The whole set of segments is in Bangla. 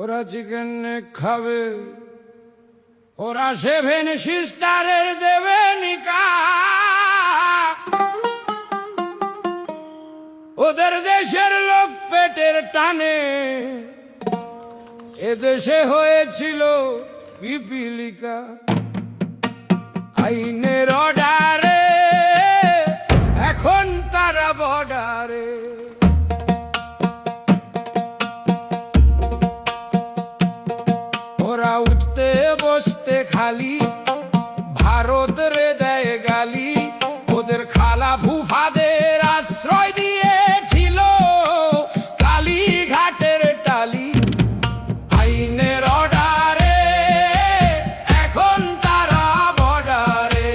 ওরা চিকেন খাবে, ওরা 7 সিস্টারের দেবে নিকা, ওদের দেশের লোক পেটের টানে, এদেশে হয়েছিল পিপিলিকা। আইনের অর্ডারে এখন তারা বর্ডারে। ওরা উঠতে বসতে খালি ভারত রে দেয় গালি, ওদের খালা ফুফাদের আশ্রয় দিয়েছিল কালীঘাটের টালি। আইনের অর্ডারে এখন তারা বর্ডারে।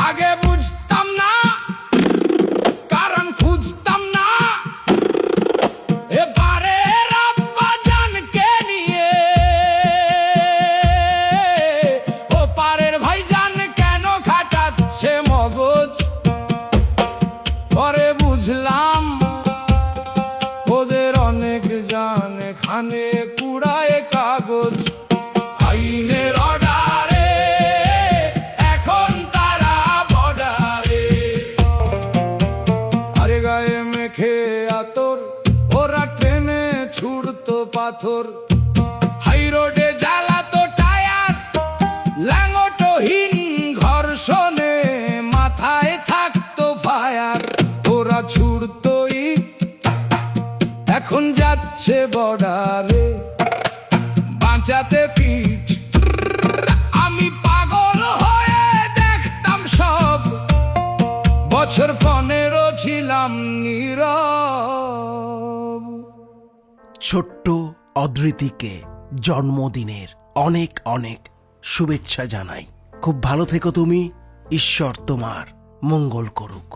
আগে বুঝতাম না, কারণ খুঁজতাম না, এবারে রাব্বা জানকে নিয়ে ও পারের ভাইজান কেন খাটাচ্ছে মগজ। পরে বুঝলাম ওদের অনেক জান খানে কুড়ায় কাগজ। আইনের অর্ডারে এখন তারা বর্ডারে। আরে গায়ে মেখে আতর ওরা ট্রেনে ছুড়তো পাথর, হাই রোডে জ্বালাতো টায়ার, ল্যাঙ্গটহীন ঘর্ষণে মাথায় থাকতো ফায়ার। ওরা ছুড়তো ইট, এখন যাচ্ছে বর্ডারে বাঁচাতে পিঠ। আমি পাগল হয়ে দেখতাম সব, বছর 15 ছিলাম নীরব। ছোট্ট অদ্রিতিকে জন্মদিনের অনেক অনেক শুভেচ্ছা জানাই। খুব ভালো থেকো তুমি, ঈশ্বর তোমার মঙ্গল করুক।